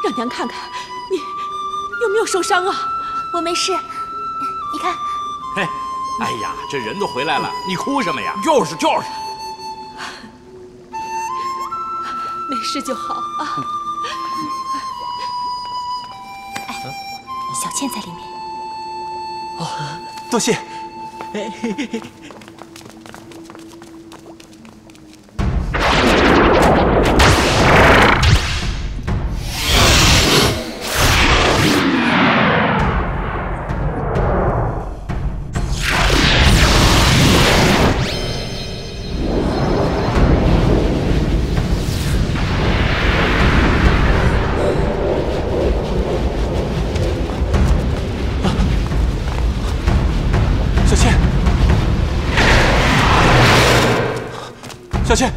让娘看看你有没有受伤啊？我没事，你看。嘿，哎呀，这人都回来了，你哭什么呀？就是，没事就好啊。哎，小倩在里面。哦，多谢。小倩，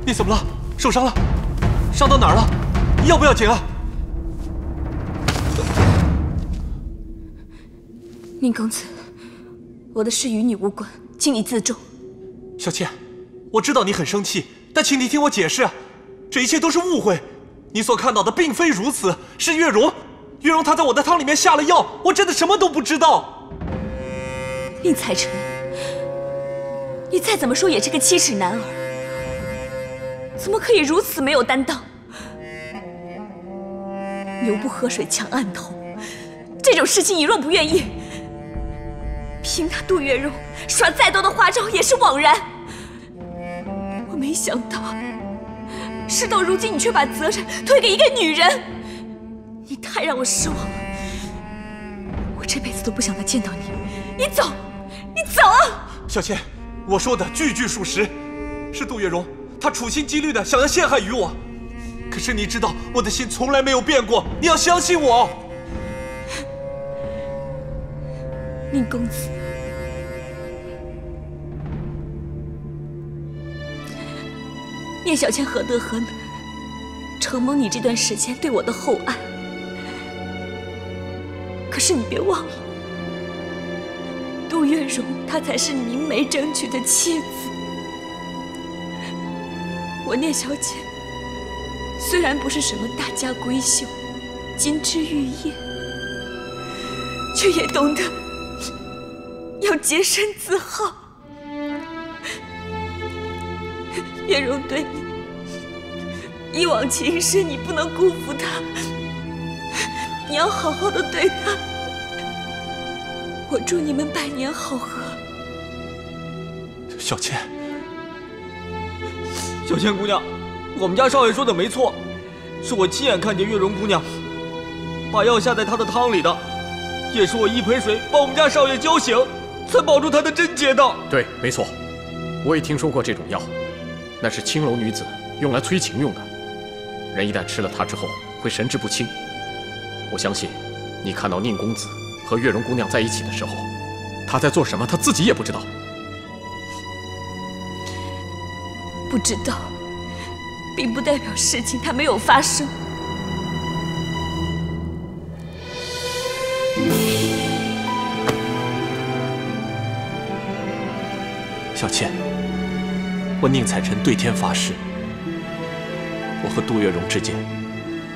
你怎么了？受伤了？伤到哪儿了？要不要紧啊？宁公子，我的事与你无关，请你自重。小倩，我知道你很生气，但请你听我解释啊，这一切都是误会，你所看到的并非如此，是月容，月容她在我的汤里面下了药，我真的什么都不知道。宁采臣，你再怎么说也是个7尺男儿。怎么可以如此没有担当？牛不喝水强按头，这种事情你若不愿意，凭他杜月笙耍再多的花招也是枉然。我没想到，事到如今你却把责任推给一个女人，你太让我失望了。我这辈子都不想再见到你。你走，你走啊！小倩，我说的句句属实，是杜月笙。他处心积虑的想要陷害于我，可是你知道我的心从来没有变过，你要相信我。宁公子，聂小倩何德何能，承蒙你这段时间对我的厚爱。可是你别忘了，杜月笙她才是你明媒正娶的妻子。我聂小姐虽然不是什么大家闺秀、金枝玉叶，却也懂得要洁身自好。月容对你一往情深，你不能辜负她，你要好好的对她。我祝你们百年好合。小倩。小倩姑娘，我们家少爷说的没错，是我亲眼看见月容姑娘把药下在她的汤里的，也是我一盆水把我们家少爷浇醒，才保住他的贞洁的。对，没错，我也听说过这种药，那是青楼女子用来催情用的，人一旦吃了它之后会神志不清。我相信你看到宁公子和月容姑娘在一起的时候，他在做什么，他自己也不知道。不知道，并不代表事情它没有发生。小倩，我宁采臣对天发誓，我和杜月笙之间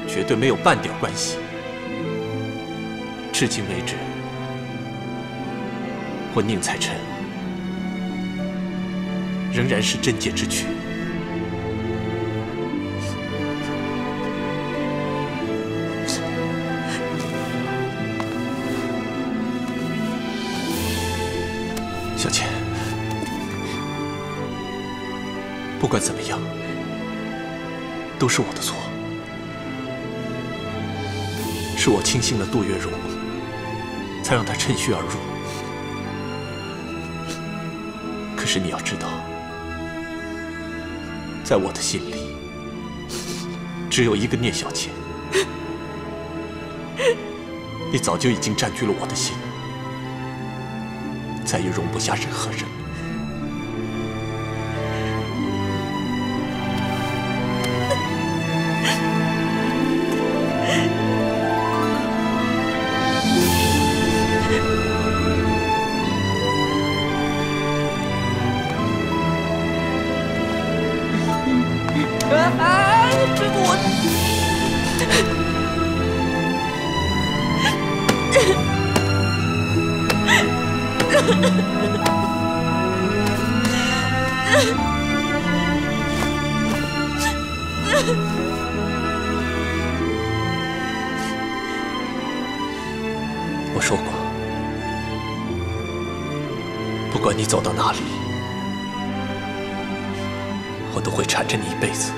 绝对没有半点关系。至今为止，我宁采臣仍然是贞洁之躯。小倩，不管怎么样，都是我的错，是我轻信了杜月笙，才让她趁虚而入。可是你要知道，在我的心里，只有一个聂小倩，你早就已经占据了我的心，再也容不下任何人。我说过，不管你走到哪里，我都会缠着你一辈子。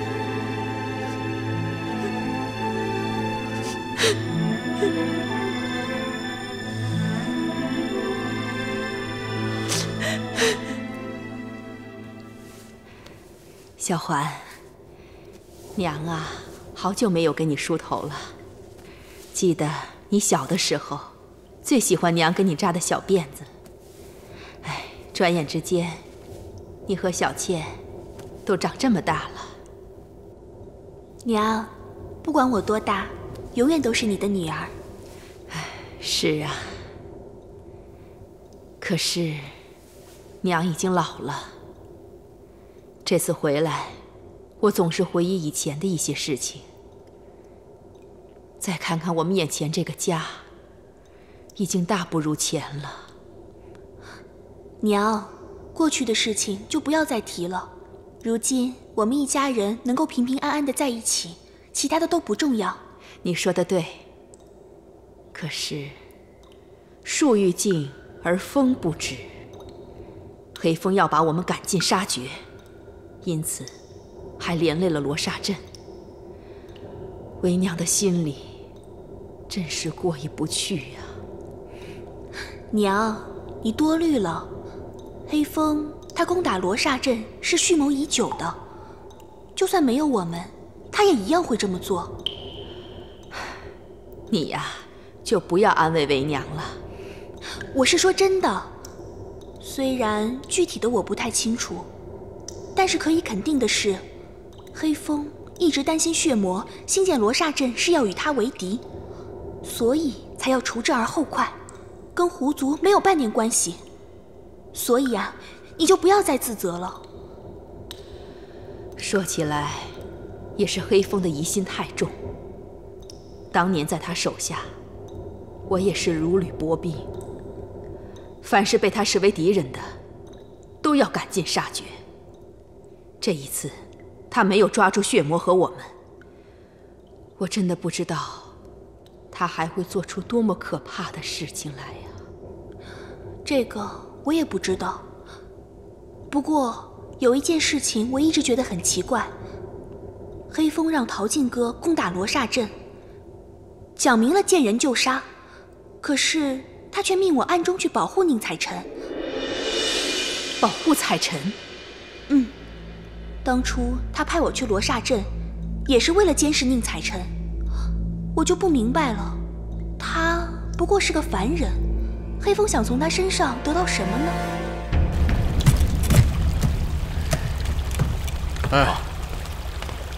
小环，娘啊，好久没有给你梳头了。记得你小的时候，最喜欢娘给你扎的小辫子。哎，转眼之间，你和小倩都长这么大了。娘，不管我多大，永远都是你的女儿。是啊，可是娘已经老了。这次回来，我总是回忆以前的一些事情，再看看我们眼前这个家，已经大不如前了。娘，过去的事情就不要再提了。如今我们一家人能够平平安安的在一起，其他的都不重要。你说的对。可是，树欲静而风不止，黑风要把我们赶尽杀绝。因此，还连累了罗刹镇。为娘的心里，真是过意不去呀。娘，你多虑了。黑风他攻打罗刹镇是蓄谋已久的，就算没有我们，他也一样会这么做。你呀，就不要安慰为娘了。我是说真的，虽然具体的我不太清楚。但是可以肯定的是，黑风一直担心血魔兴建罗刹镇是要与他为敌，所以才要除之而后快，跟狐族没有半点关系。所以啊，你就不要再自责了。说起来，也是黑风的疑心太重。当年在他手下，我也是如履薄冰，凡是被他视为敌人的，都要赶尽杀绝。这一次，他没有抓住血魔和我们，我真的不知道他还会做出多么可怕的事情来呀。这个我也不知道。不过有一件事情我一直觉得很奇怪，黑风让陶晋哥攻打罗刹镇，讲明了见人就杀，可是他却命我暗中去保护宁采臣。保护采臣？当初他派我去罗刹镇，也是为了监视宁采臣。我就不明白了，他不过是个凡人，黑风想从他身上得到什么呢？哎，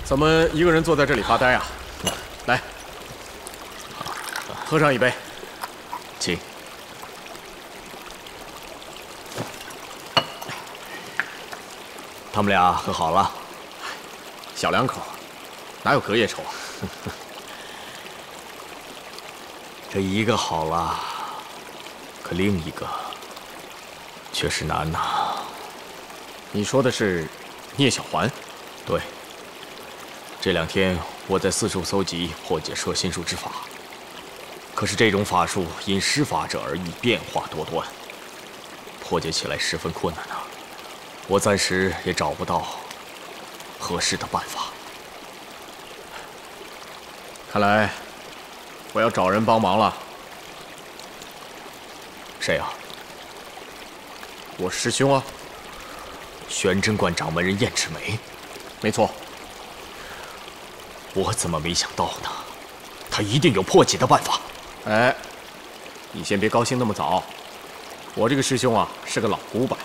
怎么一个人坐在这里发呆啊？来，喝上一杯。请。他们俩和好了，小两口，哪有隔夜仇啊？这一个好了，可另一个却是难呐。你说的是聂小环？对。这2天我在四处搜集破解摄心术之法，可是这种法术因施法者而异，变化多端，破解起来十分困难啊。我暂时也找不到合适的办法。看来我要找人帮忙了。谁啊？我师兄啊。玄真观掌门人燕赤眉。没错。我怎么没想到呢？他一定有破解的办法。哎，你先别高兴那么早。我这个师兄啊是个老古板。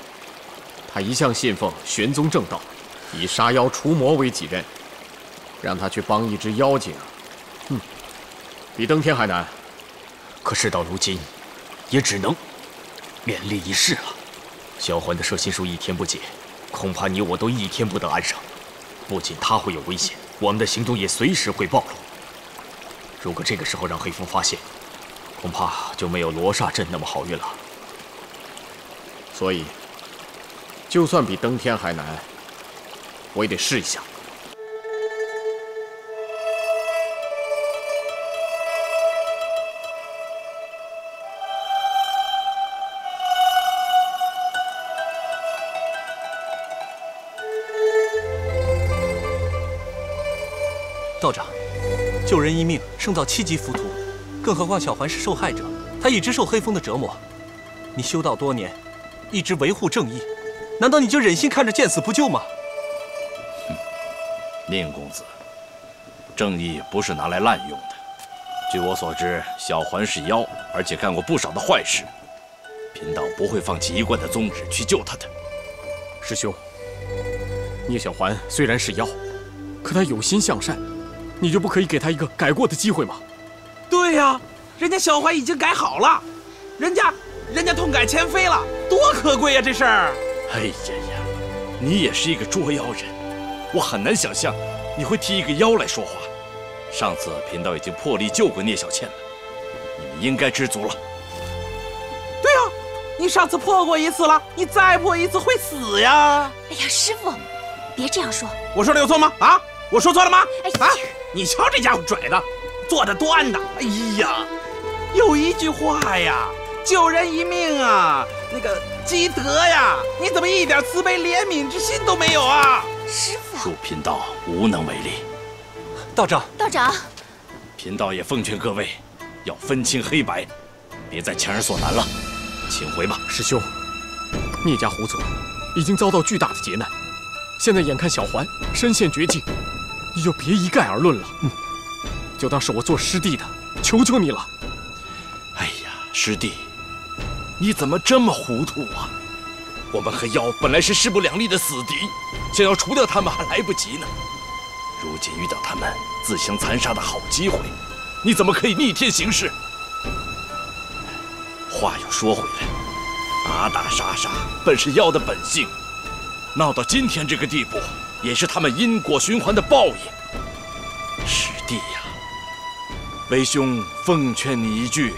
他一向信奉玄宗正道，以杀妖除魔为己任，让他去帮一只妖精，比登天还难。可事到如今，也只能勉力一试了。小环的摄心术一天不解，恐怕你我都一天不得安生。不仅他会有危险，我们的行动也随时会暴露。如果这个时候让黑风发现，恐怕就没有罗刹镇那么好运了。所以，就算比登天还难，我也得试一下。道长，救人一命胜造7级浮屠，更何况小环是受害者，她一直受黑风的折磨。你修道多年，一直维护正义，难道你就忍心看着见死不救吗？宁公子，正义不是拿来滥用的。据我所知，小环是妖，而且干过不少的坏事。贫道不会放弃一贯的宗旨去救她的。师兄，聂小环虽然是妖，可她有心向善，你就不可以给她一个改过的机会吗？对呀，人家小环已经改好了，人家痛改前非了，多可贵呀这事儿！哎呀呀，你也是一个捉妖人，我很难想象你会替一个妖来说话。上次贫道已经破例救过聂小倩了，你们应该知足了。对呀，你上次破过一次了，你再破一次会死呀！哎呀，师傅，别这样说。我说的有错吗？啊，我说错了吗？哎呀啊，你瞧这家伙拽的，做的端的，哎呀，有一句话呀，救人一命啊，那个积德呀，你怎么一点慈悲怜悯之心都没有啊？师傅，恕贫道无能为力。道长，道长，贫道也奉劝各位，要分清黑白，别再强人所难了。请回吧。师兄，聂家胡总已经遭到巨大的劫难，现在眼看小环身陷绝境，你就别一概而论了。就当是我做师弟的，求求你了。哎呀，师弟，你怎么这么糊涂啊？我们和妖本来是势不两立的死敌，想要除掉他们还来不及呢。如今遇到他们自相残杀的好机会，你怎么可以逆天行事？话又说回来，打打杀杀本是妖的本性，闹到今天这个地步，也是他们因果循环的报应。师弟呀，为兄奉劝你一句，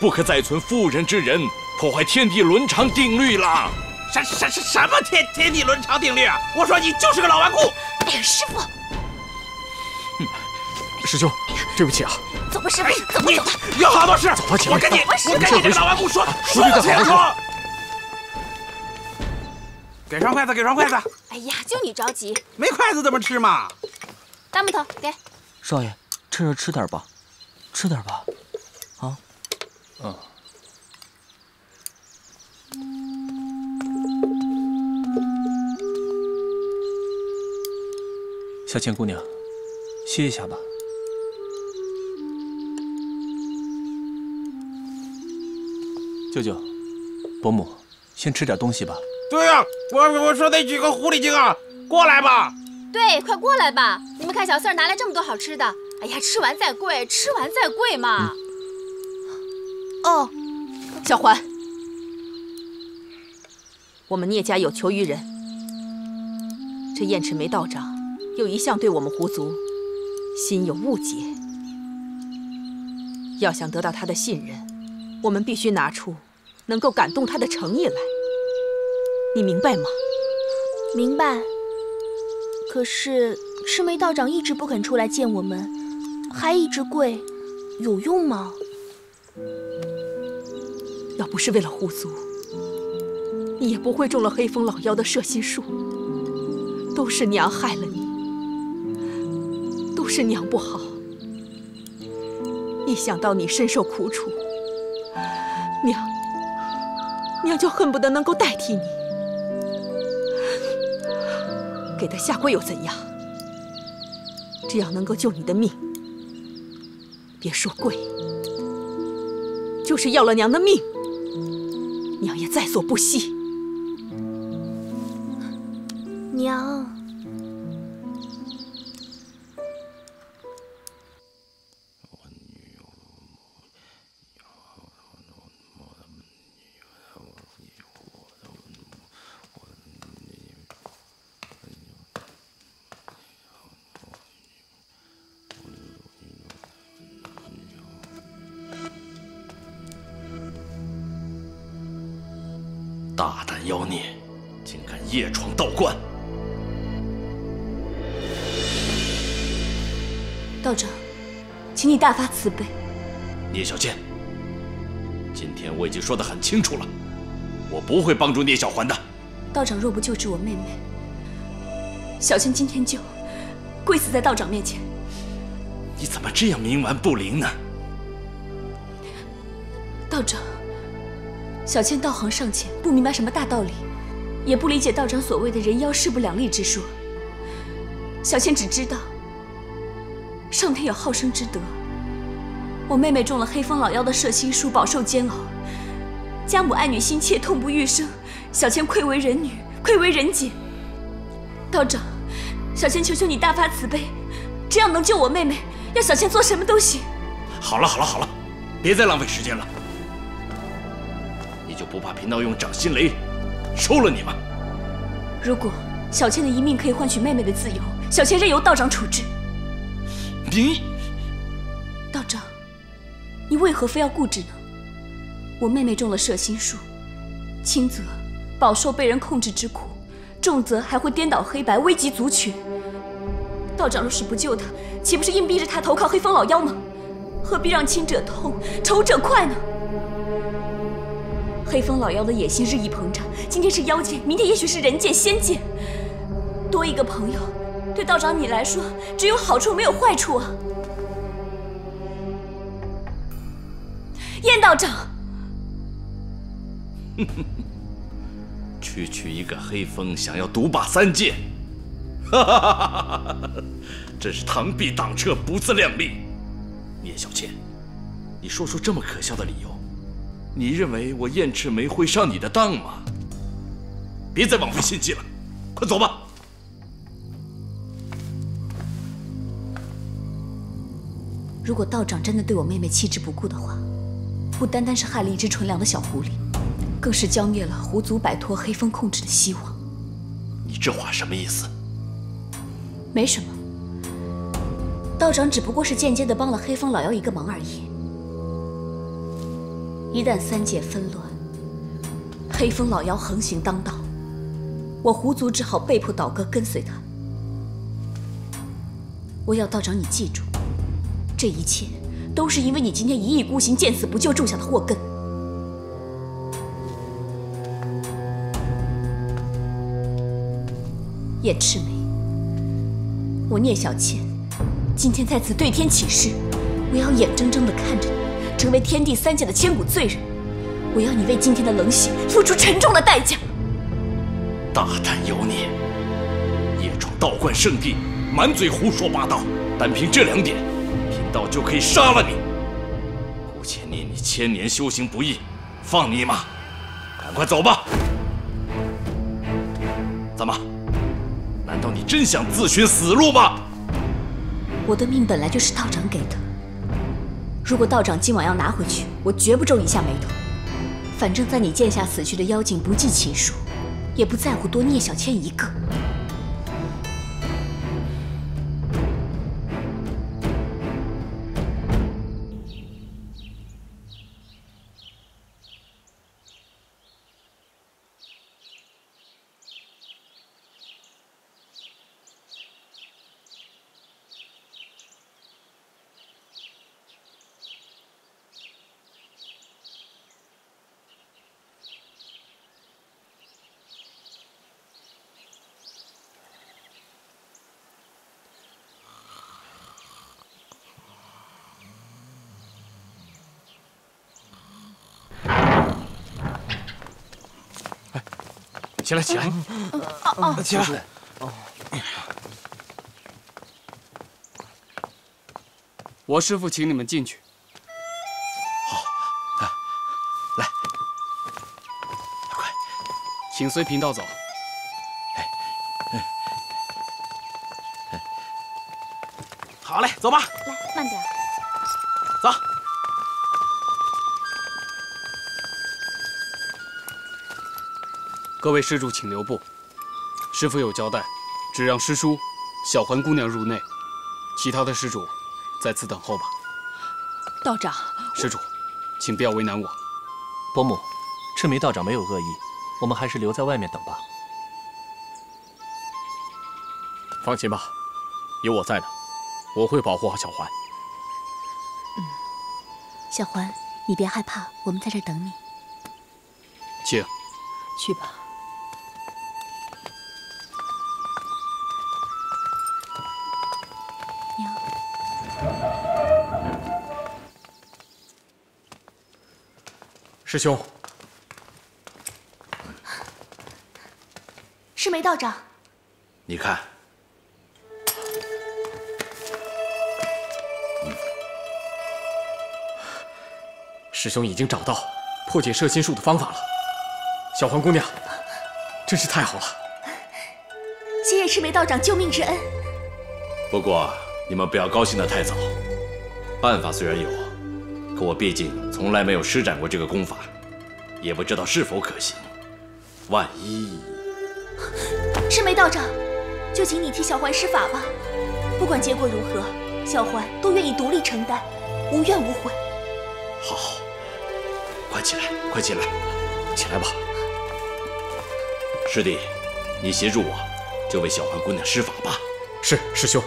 不可再存妇人之仁，破坏天地伦常定律了。什么天地伦常定律啊？我说你就是个老顽固！哎呀，师傅，师兄，对不起啊。走吧，师傅，走吧，走吧。有好多事，走吧，姐妹。我跟你这个老顽固说不清楚。给双筷子，给双筷子。哎呀，就你着急，没筷子怎么吃嘛？大木头给。少爷，趁热吃点吧，吃点吧。啊？小倩姑娘，歇一下吧。舅舅，伯母，先吃点东西吧。对呀，我说那几个狐狸精啊，过来吧。对，快过来吧！你们看小四儿拿来这么多好吃的，哎呀，吃完再贵，吃完再贵嘛。哦，小环，我们聂家有求于人，这燕赤眉道长又一向对我们狐族心有误解，要想得到他的信任，我们必须拿出能够感动他的诚意来。你明白吗？明白。可是赤眉道长一直不肯出来见我们，还一直跪，有用吗？要不是为了狐族，你也不会中了黑风老妖的摄心术。都是娘害了你，都是娘不好。一想到你深受苦楚，娘就恨不得能够代替你。给他下跪又怎样？只要能够救你的命，别说跪，就是要了娘的命，娘也在所不惜。娘。大胆妖孽，竟敢夜闯道观！道长，请你大发慈悲。聂小倩，今天我已经说得很清楚了，我不会帮助聂小环的。道长若不救治我妹妹，小倩今天就跪死在道长面前。你怎么这样冥顽不灵呢？道长，小倩道行尚浅，不明白什么大道理，也不理解道长所谓的人妖势不两立之说。小倩只知道上天有好生之德，我妹妹中了黑风老妖的摄心术，饱受煎熬，家母爱女心切，痛不欲生，小倩愧为人女，愧为人姐。道长，小倩求求你大发慈悲，只要能救我妹妹，要小倩做什么都行。好了好了好了，别再浪费时间了。你就不怕贫道用掌心雷收了你吗？如果小倩的一命可以换取妹妹的自由，小倩任由道长处置。你，道长，你为何非要固执呢？我妹妹中了摄心术，轻则饱受被人控制之苦，重则还会颠倒黑白，危及族群。道长若是不救她，岂不是硬逼着她投靠黑风老妖吗？何必让亲者痛，仇者快呢？黑风老妖的野心日益膨胀，今天是妖界，明天也许是人界、仙界。多一个朋友，对道长你来说只有好处没有坏处啊。燕道长，区区一个黑风想要独霸三界，哈哈哈哈！真是螳臂挡车，不自量力。聂小倩，你说出这么可笑的理由，你认为我燕赤梅会上你的当吗？别再枉费心机了，快走吧。如果道长真的对我妹妹弃之不顾的话，不单单是害了一只纯良的小狐狸，更是浇灭了狐族摆脱黑风控制的希望。你这话什么意思？没什么，道长只不过是间接的帮了黑风老妖一个忙而已。一旦三界纷乱，黑风老妖横行当道，我狐族只好被迫倒戈跟随他。我要道长你记住，这一切都是因为你今天一意孤行、见死不救种下的祸根。燕赤梅，我聂小倩今天在此对天起誓，我要眼睁睁地看着你成为天地三界的千古罪人，我要你为今天的冷血付出沉重的代价。大胆妖孽，夜闯道观圣地，满嘴胡说八道，单凭这2点，贫道就可以杀了你。姑且念你千年修行不易，放你一马，赶快走吧。怎么？难道你真想自寻死路吗？我的命本来就是道长给的，如果道长今晚要拿回去，我绝不皱一下眉头。反正在你剑下死去的妖精不计其数，也不在乎多聂小倩一个。起来，起来！起来！我师父请你们进去。好，来，快，请随贫道走。好嘞，走吧。来，慢点。走。各位施主请留步，师父有交代，只让师叔、小环姑娘入内，其他的施主在此等候吧。道长，施主，请不要为难我。伯母，赤眉道长没有恶意，我们还是留在外面等吧。放心吧，有我在呢，我会保护好小环。小环，你别害怕，我们在这儿等你。请。去吧。娘，师兄，赤眉道长，你看，师兄已经找到破解摄心术的方法了。小环姑娘，真是太好了！谢谢赤眉道长救命之恩。不过你们不要高兴得太早。办法虽然有，可我毕竟从来没有施展过这个功法，也不知道是否可行。万一……赤眉道长，就请你替小环施法吧。不管结果如何，小环都愿意独立承担，无怨无悔。好，快起来，快起来，起来吧。师弟，你协助我，就为小环姑娘施法吧。是，师兄。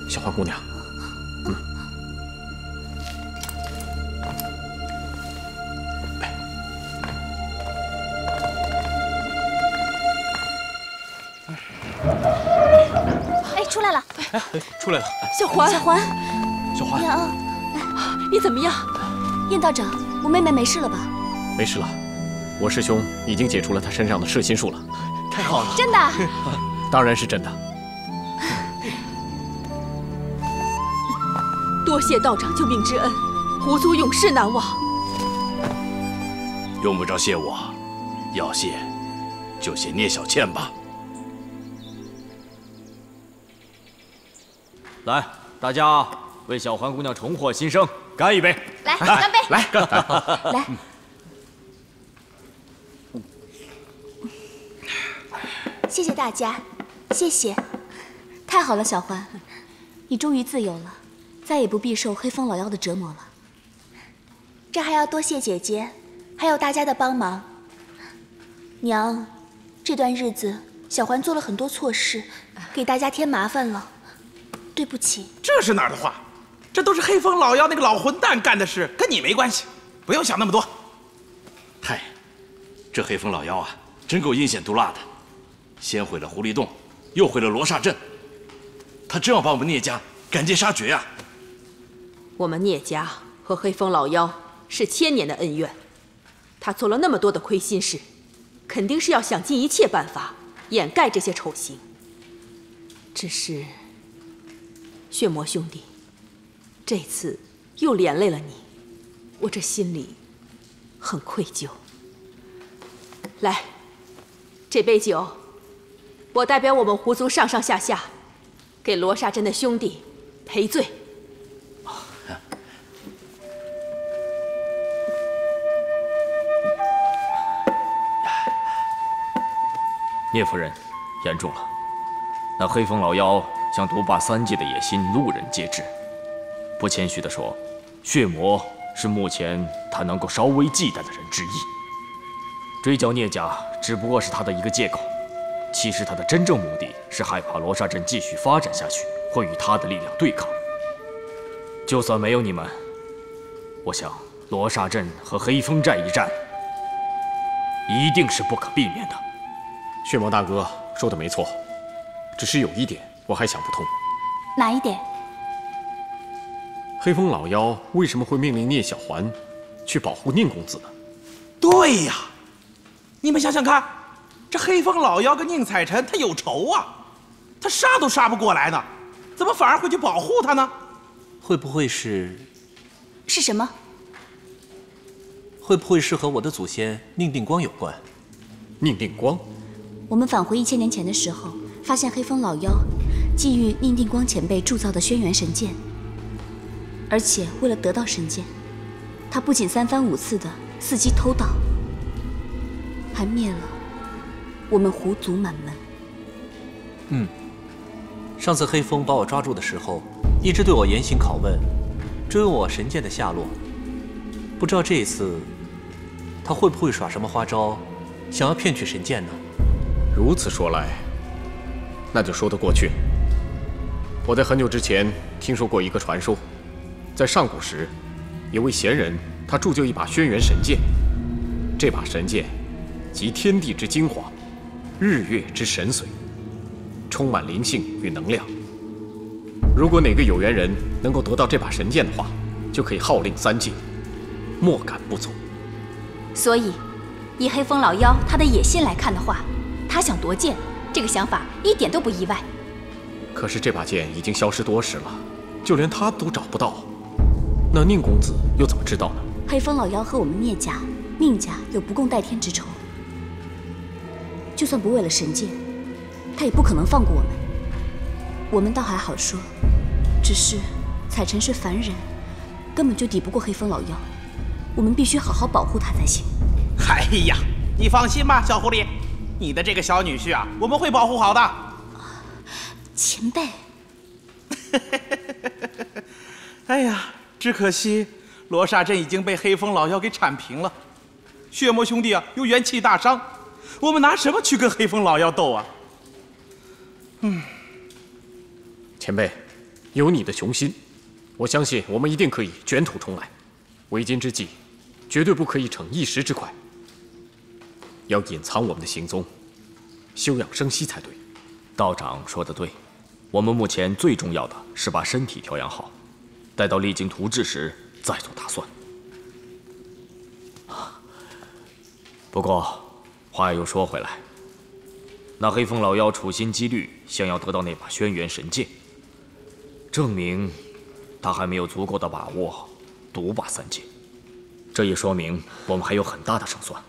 小环姑娘，哎，出来了！出来了。小环，小环，小环，娘，你怎么样？燕道长，我妹妹没事了吧？没事了，我师兄已经解除了她身上的摄心术了。太好了！真的？当然是真的。多谢道长救命之恩，狐族永世难忘。用不着谢我，要谢就谢聂小倩吧。来，大家为小环姑娘重获新生干一杯！来，干杯！来，来。谢谢大家，谢谢。太好了，小环，你终于自由了，再也不必受黑风老妖的折磨了。这还要多谢姐姐，还有大家的帮忙。娘，这段日子小环做了很多错事，给大家添麻烦了，对不起。这是哪儿的话？这都是黑风老妖那个老混蛋干的事，跟你没关系，不用想那么多。嗨，这黑风老妖啊，真够阴险毒辣的，先毁了狐狸洞，又毁了罗刹镇，他真要把我们聂家赶尽杀绝呀！我们聂家和黑风老妖是千年的恩怨，他做了那么多的亏心事，肯定是要想尽一切办法掩盖这些丑行。只是血魔兄弟，这次又连累了你，我这心里很愧疚。来，这杯酒，我代表我们狐族上上下下，给罗刹镇的兄弟赔罪。聂夫人，言重了。那黑风老妖想独霸3界的野心，路人皆知。不谦虚地说，血魔是目前他能够稍微忌惮的人之一。追剿聂家只不过是他的一个借口，其实他的真正目的是害怕罗刹镇继续发展下去，会与他的力量对抗。就算没有你们，我想罗刹镇和黑风寨一战，一定是不可避免的。血魔大哥说的没错，只是有一点我还想不通，哪一点？黑风老妖为什么会命令聂小环去保护宁公子呢？对呀，你们想想看，这黑风老妖跟宁采臣他有仇啊，他杀都杀不过来呢，怎么反而会去保护他呢？会不会是什么？会不会是和我的祖先宁定光有关？宁定光？我们返回1000年前的时候，发现黑风老妖觊觎宁定光前辈铸造的轩辕神剑，而且为了得到神剑，他不仅3番5次的伺机偷盗，还灭了我们狐族满门。上次黑风把我抓住的时候，一直对我严刑拷问，追问我神剑的下落。不知道这一次他会不会耍什么花招，想要骗取神剑呢？如此说来，那就说得过去。我在很久之前听说过一个传说，在上古时，有位贤人，他铸就一把轩辕神剑。这把神剑集天地之精华，日月之神髓，充满灵性与能量。如果哪个有缘人能够得到这把神剑的话，就可以号令3界，莫敢不从。所以，以黑风老妖他的野心来看的话，他想夺剑，这个想法一点都不意外。可是这把剑已经消失多时了，就连他都找不到，那宁公子又怎么知道呢？黑风老妖和我们聂家、宁家有不共戴天之仇，就算不为了神剑，他也不可能放过我们。我们倒还好说，只是采臣是凡人，根本就抵不过黑风老妖，我们必须好好保护他才行。哎呀，你放心吧，小狐狸，你的这个小女婿啊，我们会保护好的。前辈，哎呀，只可惜罗刹镇已经被黑风老妖给铲平了，血魔兄弟啊又元气大伤，我们拿什么去跟黑风老妖斗啊？前辈，有你的雄心，我相信我们一定可以卷土重来。为今之计，绝对不可以逞一时之快，要隐藏我们的行踪，休养生息才对。道长说得对，我们目前最重要的是把身体调养好，待到励精图治时再做打算。不过话又说回来，那黑风老妖处心积虑想要得到那把轩辕神剑，证明他还没有足够的把握独霸3界，这也说明我们还有很大的胜算。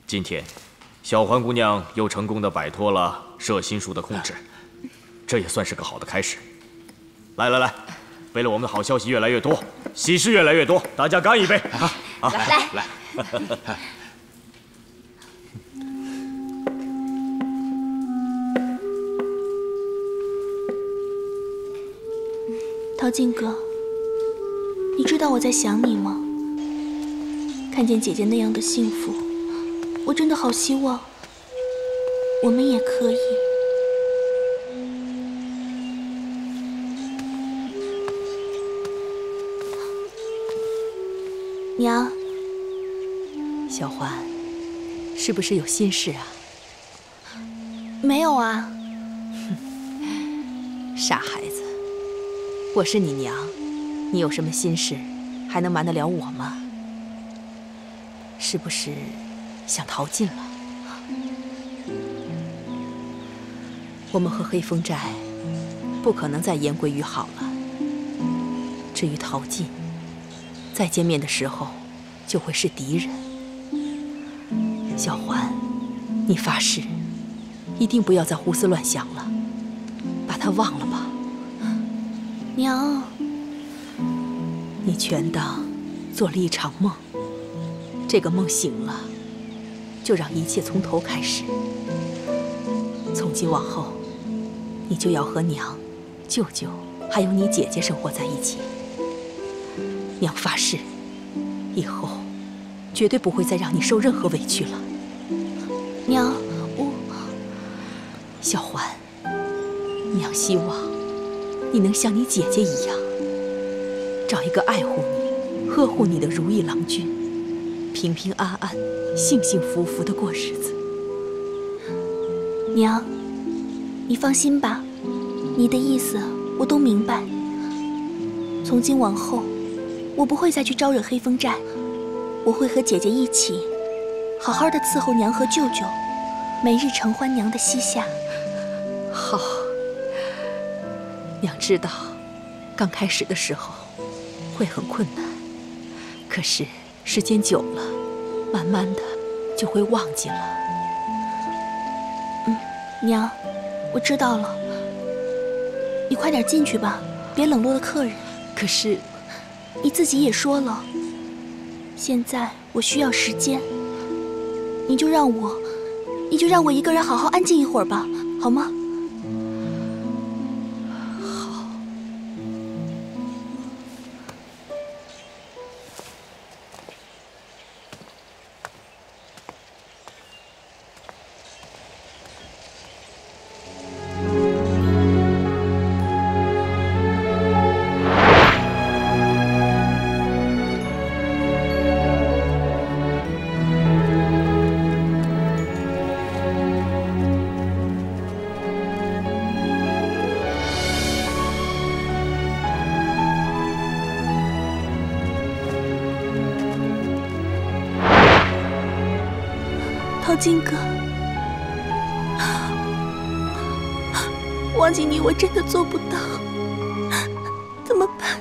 今天小环姑娘又成功的摆脱了摄心术的控制，这也算是个好的开始。来，为了我们的好消息越来越多，喜事越来越多，大家干一杯！来。陶静哥，你知道我在想你吗？看见姐姐那样的幸福，我真的好希望我们也可以。娘，小环，是不是有心事啊？没有啊。傻孩子，我是你娘，你有什么心事，还能瞒得了我吗？是不是想逃尽了？我们和黑风寨不可能再言归于好了。至于逃尽，再见面的时候就会是敌人。小环，你发誓，一定不要再胡思乱想了，把他忘了吧。娘，你全当做了一场梦，这个梦醒了，就让一切从头开始。从今往后，你就要和娘、舅舅还有你姐姐生活在一起。娘发誓，以后绝对不会再让你受任何委屈了。娘，小环，娘希望你能像你姐姐一样，找一个爱护你、呵护你的如意郎君，平平安安、幸幸福福的过日子。娘，你放心吧，你的意思我都明白。从今往后，我不会再去招惹黑风寨，我会和姐姐一起，好好的伺候娘和舅舅，每日承欢娘的膝下。好，娘知道，刚开始的时候会很困难，可是时间久了，慢慢的就会忘记了。娘，我知道了，你快点进去吧，别冷落了客人。可是，你自己也说了，现在我需要时间，你就让我一个人好好安静一会儿吧，好吗？好。淘金哥，忘记你我真的做不到，怎么办？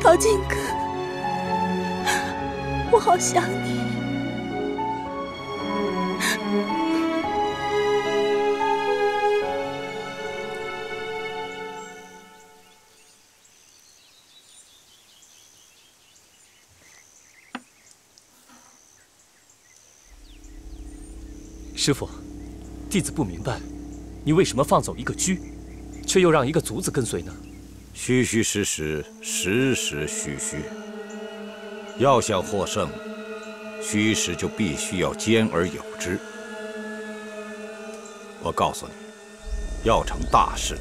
淘金哥，我好想你。师傅，弟子不明白，你为什么放走一个驹，却又让一个卒子跟随呢？虚虚实实，实实虚虚。要想获胜，虚实就必须要兼而有之。我告诉你，要成大事，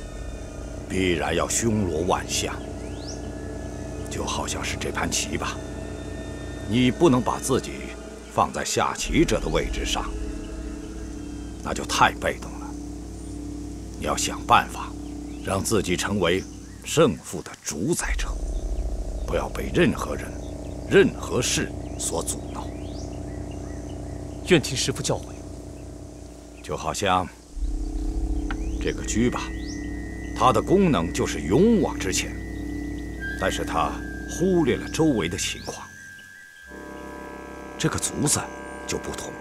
必然要凶罗万象。就好像是这盘棋吧，你不能把自己放在下棋者的位置上。那就太被动了。你要想办法，让自己成为胜负的主宰者，不要被任何人、任何事所阻挠。愿听师父教诲。就好像这个驹吧，它的功能就是勇往直前，但是它忽略了周围的情况。这个卒子就不同。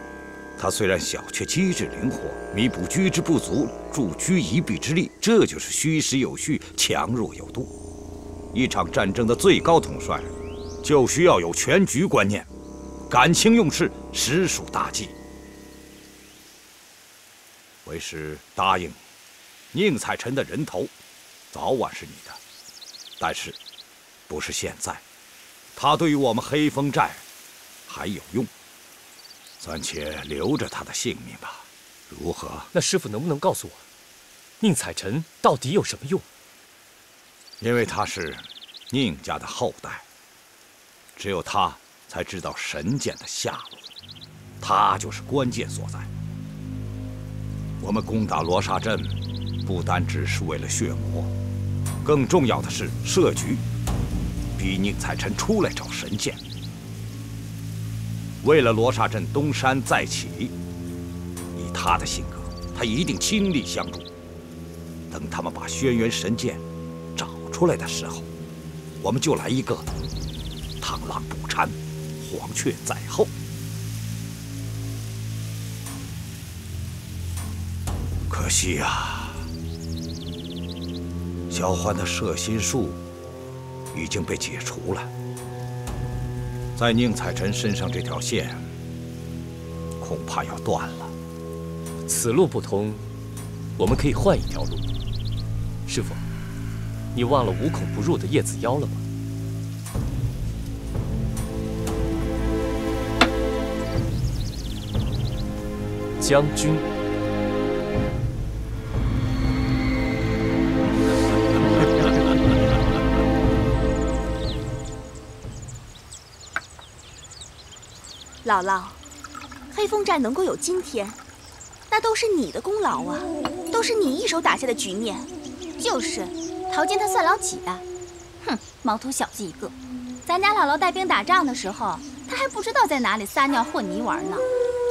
他虽然小，却机智灵活，弥补车之不足，助车一臂之力，这就是虚实有序，强弱有度。一场战争的最高统帅，就需要有全局观念，感情用事，实属大忌。为师答应你，宁采臣的人头，早晚是你的，但是不是现在，他对于我们黑风寨还有用。暂且留着他的性命吧，如何？那师父能不能告诉我，宁采臣到底有什么用？因为他是宁家的后代，只有他才知道神剑的下落，他就是关键所在。我们攻打罗刹镇，不单只是为了血魔，更重要的是设局，逼宁采臣出来找神剑。为了罗刹镇东山再起，以他的性格，他一定倾力相助。等他们把轩辕神剑找出来的时候，我们就来一个螳螂捕蝉，黄雀在后。可惜呀，小欢的摄心术已经被解除了。在宁采臣身上这条线，恐怕要断了。此路不通，我们可以换一条路。师父，你忘了无孔不入的叶子妖了吗？将军。姥姥，黑风寨能够有今天，那都是你的功劳啊，都是你一手打下的局面。就是，陶静他算老几的？哼，毛头小子一个。咱家姥姥带兵打仗的时候，他还不知道在哪里撒尿和泥玩呢。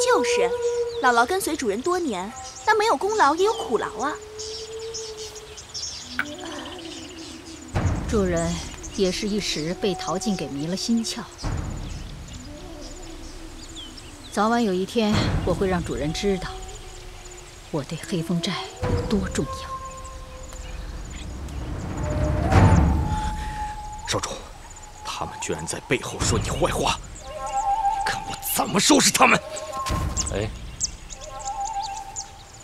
就是，姥姥跟随主人多年，那没有功劳也有苦劳啊。主人也是一时被陶静给迷了心窍。早晚有一天，我会让主人知道，我对黑风寨有多重要。少主，他们居然在背后说你坏话，你看我怎么收拾他们！哎，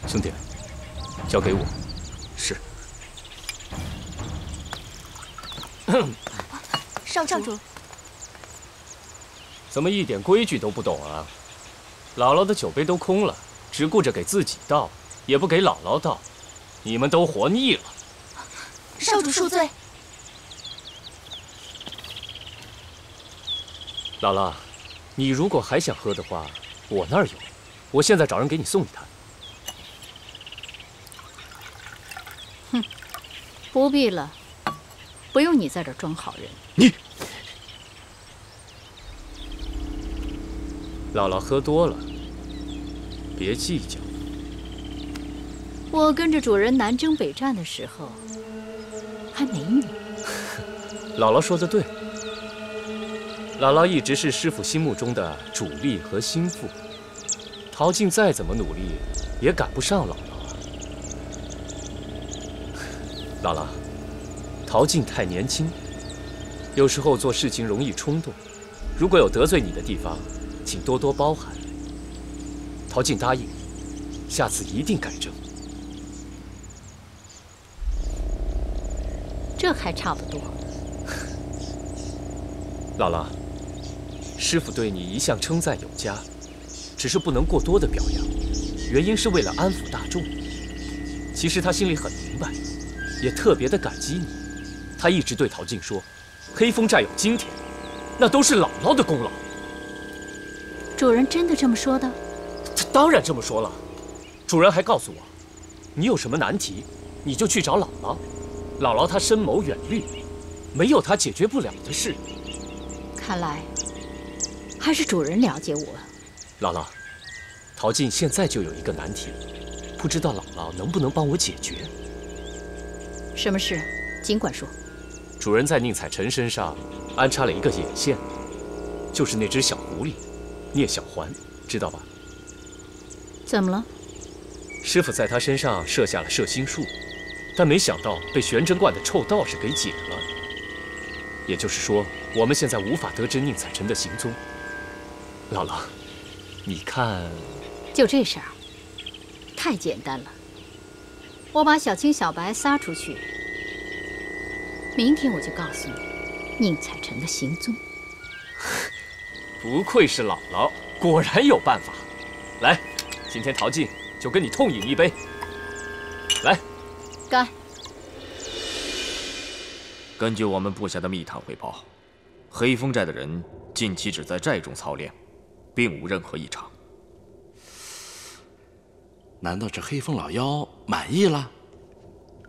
兄弟，交给我。是。少主，怎么一点规矩都不懂啊？姥姥的酒杯都空了，只顾着给自己倒，也不给姥姥倒，你们都活腻了。少主恕罪。姥姥，你如果还想喝的话，我那儿有，我现在找人给你送一坛。哼，不必了，不用你在这儿装好人。你，姥姥喝多了，别计较。我跟着主人南征北战的时候，还没你。姥姥说的对。姥姥一直是师傅心目中的主力和心腹，陶静再怎么努力，也赶不上姥姥啊。姥姥，陶静太年轻，有时候做事情容易冲动，如果有得罪你的地方，请多多包涵。陶静答应，下次一定改正。这还差不多。姥姥。师傅对你一向称赞有加，只是不能过多的表扬，原因是为了安抚大众。其实他心里很明白，也特别的感激你。他一直对陶静说，黑风寨有今天，那都是姥姥的功劳。主人真的这么说的？他当然这么说了。主人还告诉我，你有什么难题，你就去找姥姥。姥姥她深谋远虑，没有她解决不了的事。看来还是主人了解我。姥姥，陶静现在就有一个难题，不知道姥姥能不能帮我解决？什么事？尽管说。主人在宁采臣身上安插了一个眼线，就是那只小狐狸，聂小环，知道吧？怎么了？师傅在他身上设下了摄心术，但没想到被玄真观的臭道士给解了。也就是说，我们现在无法得知宁采臣的行踪。姥姥，你看，就这事儿，太简单了。我把小青、小白撒出去，明天我就告诉你宁采臣的行踪。不愧是姥姥，果然有办法。来，今天陶静就跟你痛饮一杯。来，干。根据我们部下的密探汇报，黑风寨的人近期只在寨中操练，并无任何异常。难道这黑风老妖满意了，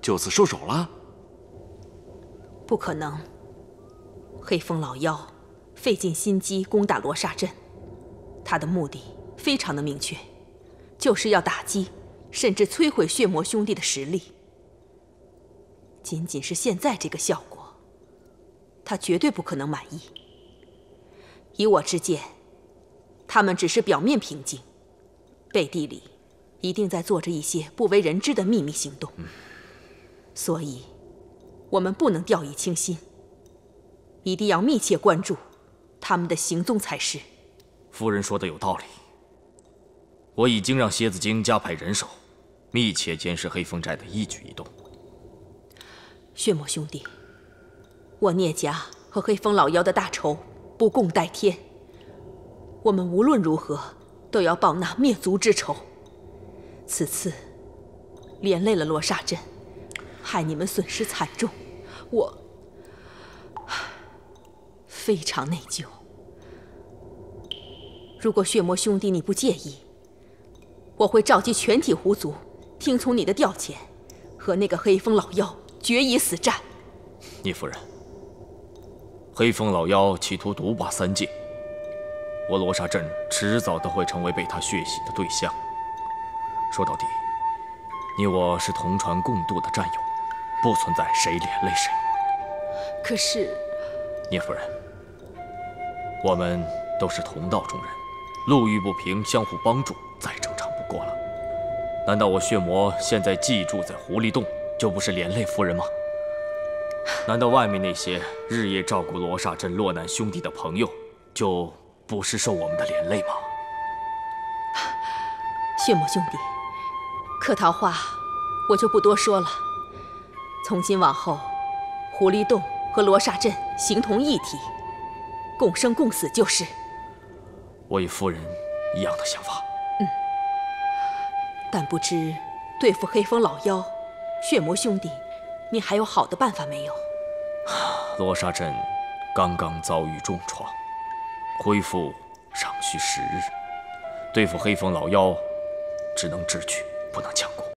就此收手了？不可能。黑风老妖费尽心机攻打罗刹镇，他的目的非常的明确，就是要打击甚至摧毁血魔兄弟的实力。仅仅是现在这个效果，他绝对不可能满意。以我之见，他们只是表面平静，背地里一定在做着一些不为人知的秘密行动。所以，我们不能掉以轻心，一定要密切关注他们的行踪才是。夫人说的有道理，我已经让蝎子精加派人手，密切监视黑风寨的一举一动。血魔兄弟，我聂家和黑风老妖的大仇不共戴天，我们无论如何都要报那灭族之仇。此次连累了罗刹镇，害你们损失惨重，我非常内疚。如果血魔兄弟你不介意，我会召集全体狐族，听从你的调遣，和那个黑风老妖决一死战。聂夫人，黑风老妖企图独霸3界，我罗刹镇迟早都会成为被他血洗的对象。说到底，你我是同船共渡的战友，不存在谁连累谁。可是，聂夫人，我们都是同道中人，路遇不平，相互帮助，再正常不过了。难道我血魔现在寄住在狐狸洞，就不是连累夫人吗？难道外面那些日夜照顾罗刹镇落难兄弟的朋友，就不是受我们的连累吗？血魔兄弟，客套话我就不多说了。从今往后，狐狸洞和罗刹镇形同一体，共生共死就是。我与夫人一样的想法。但不知对付黑风老妖，血魔兄弟，你还有好的办法没有？罗刹镇刚刚遭遇重创，恢复尚需时日。对付黑风老妖，只能智取，不能强攻。